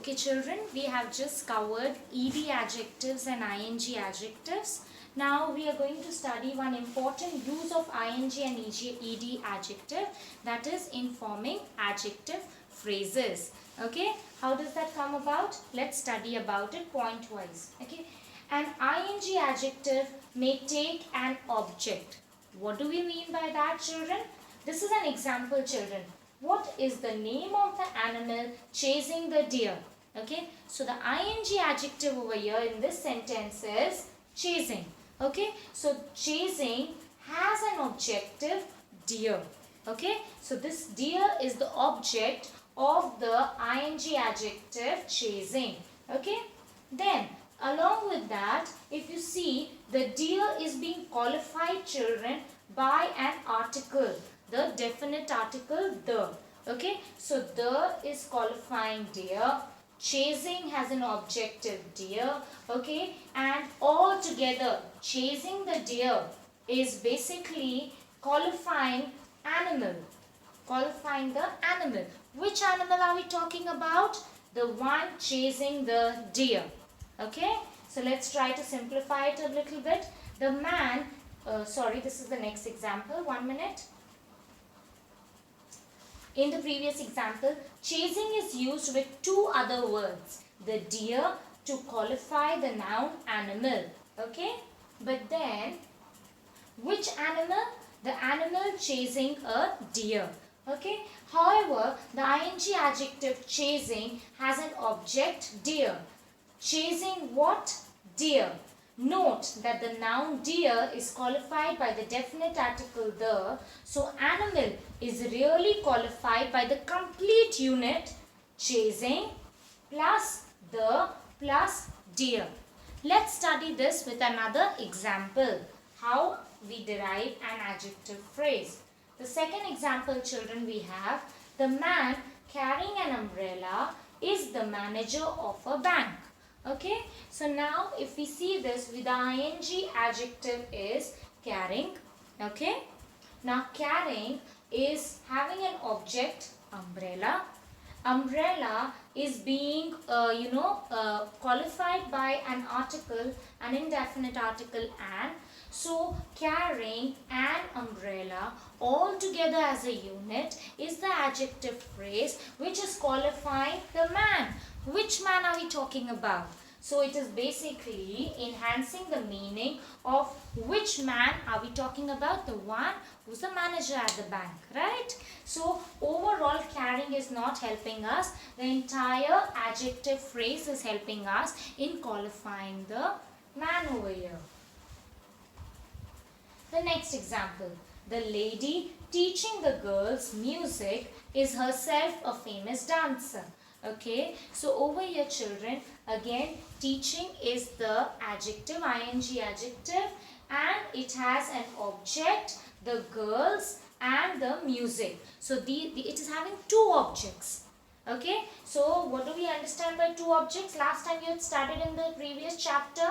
Okay children, we have just covered ED adjectives and ING adjectives. Now we are going to study one important use of ING and ED adjective, that is in forming adjective phrases. Okay, how does that come about? Let's study about it point wise. Okay, an ING adjective may take an object. What do we mean by that, children? This is an example, children. What is the name of the animal chasing the deer? Okay, so the ING adjective over here in this sentence is chasing. Okay, so chasing has an objective, deer. Okay, so this deer is the object of the ING adjective chasing. Okay, then along with that, if you see, the deer is being qualified, children, by an article, the definite article the. Okay, so the is qualifying deer, chasing has an objective deer. Okay, and all together chasing the deer is basically qualifying animal, qualifying the animal. Which animal are we talking about? The one chasing the deer. Okay, so let's try to simplify it a little bit. The man, this is the next example, 1 minute. In the previous example, chasing is used with two other words, the deer to qualify the noun animal. Okay, but then which animal? The animal chasing a deer. Okay, however, the ING adjective chasing has an object deer. Chasing what? Deer. Note that the noun deer is qualified by the definite article the. So animal is really qualified by the complete unit chasing plus the plus deer. Let's study this with another example. How we derive an adjective phrase. The second example, children, we have the man carrying an umbrella is the manager of a bank. Okay, so now if we see this with the ING adjective is carrying. Okay, now carrying is having an object umbrella. Umbrella is being qualified by an article, an indefinite article an. So carrying an umbrella all together as a unit is the adjective phrase which is qualifying the man. Which man are we talking about? So it is basically enhancing the meaning of which man are we talking about? The one who's the manager at the bank, right? So overall carrying is not helping us. The entire adjective phrase is helping us in qualifying the man over here. The next example. The lady teaching the girls music is herself a famous dancer. Okay, so over here, children, again teaching is the adjective, ING adjective, and it has an object, the girls and the music. So it is having two objects. Okay, so what do we understand by two objects? Last time you had studied in the previous chapter,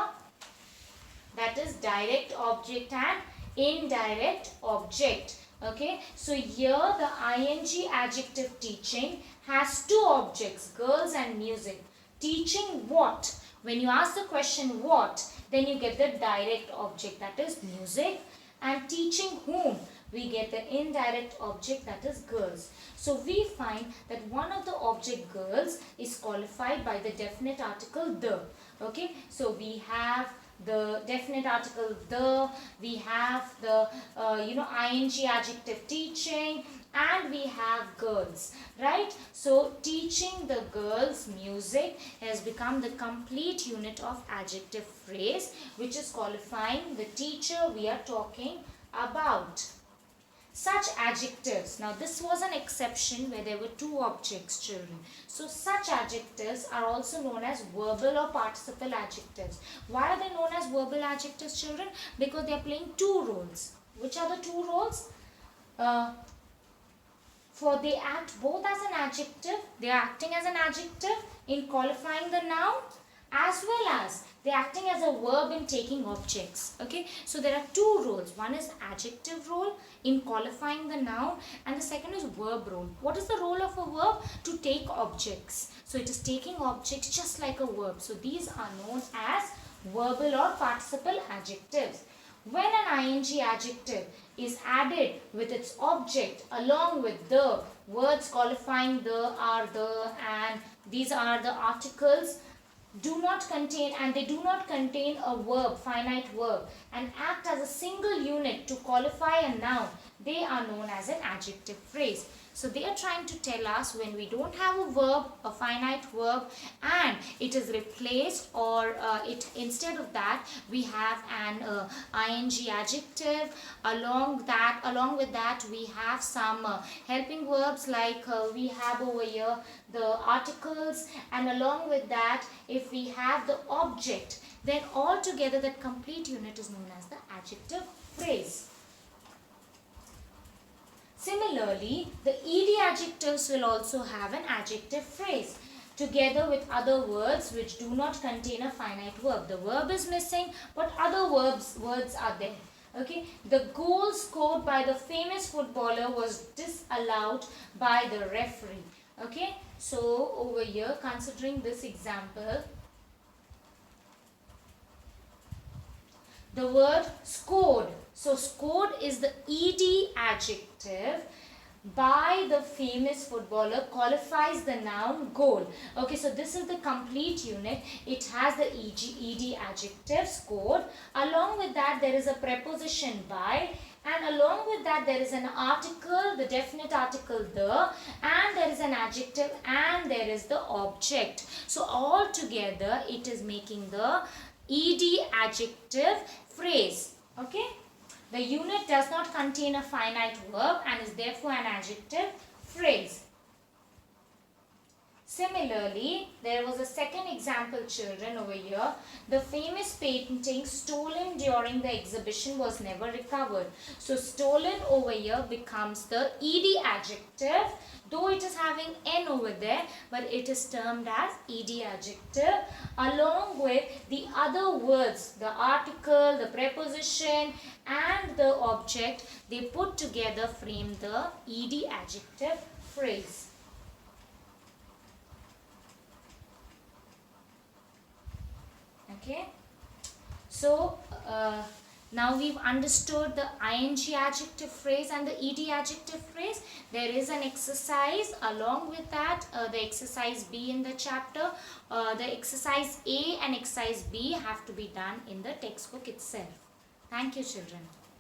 that is direct object and indirect object. Okay, so here the ING adjective teaching has two objects, girls and music. Teaching what? When you ask the question what, then you get the direct object, that is music. And teaching whom? We get the indirect object, that is girls. So we find that one of the object girls is qualified by the definite article the. Okay, so we have the definite article the, we have the ING adjective teaching, and we have girls, right? So teaching the girls music has become the complete unit of adjective phrase which is qualifying the teacher we are talking about. Such adjectives, now this was an exception where there were two objects, children. So such adjectives are also known as verbal or participle adjectives. Why are they known as verbal adjectives, children? Because they are playing two roles. Which are the two roles? For they act both as an adjective, they are acting as an adjective in qualifying the noun, as well as they are acting as a verb in taking objects. Okay, so there are two roles. One is adjective role in qualifying the noun, and the second is verb role. What is the role of a verb? To take objects. So it is taking objects just like a verb. So these are known as verbal or participle adjectives. When an ing adjective is added with its object along with the words qualifying the, are, the, and these are the articles, do not contain, and they do not contain a verb, finite verb, and act as a single unit to qualify a noun, they are known as an adjective phrase. So they are trying to tell us when we don't have a verb, a finite verb, and it is replaced, or instead of that we have an ing adjective. Along with that we have some helping verbs, like we have over here the articles, and along with that if we have the object, then altogether that complete unit is known as the adjective phrase. Similarly, the ed adjectives will also have an adjective phrase together with other words which do not contain a finite verb. The verb is missing, but other words are there. Okay, the goal scored by the famous footballer was disallowed by the referee. Okay, so over here, considering this example, the word scored. So scored is the ed adjective by the famous footballer, qualifies the noun goal. Okay, so this is the complete unit. It has the ed adjective scored. Along with that there is a preposition by, and along with that there is an article, the definite article the, and there is an adjective, and there is the object. So all together it is making the ed adjective phrase. Okay, the unit does not contain a finite verb and is therefore an adjective phrase. Similarly, there was a second example, children, over here. The famous painting stolen during the exhibition was never recovered. So stolen over here becomes the ed adjective, though it is having n over there, but it is termed as ed adjective along with the other words, the article, the preposition, and the object. They put together frame the ed adjective phrase. Okay, so now we've understood the ing adjective phrase and the ed adjective phrase. There is an exercise along with that, the exercise B in the chapter. The exercise A and exercise B have to be done in the textbook itself. Thank you, children.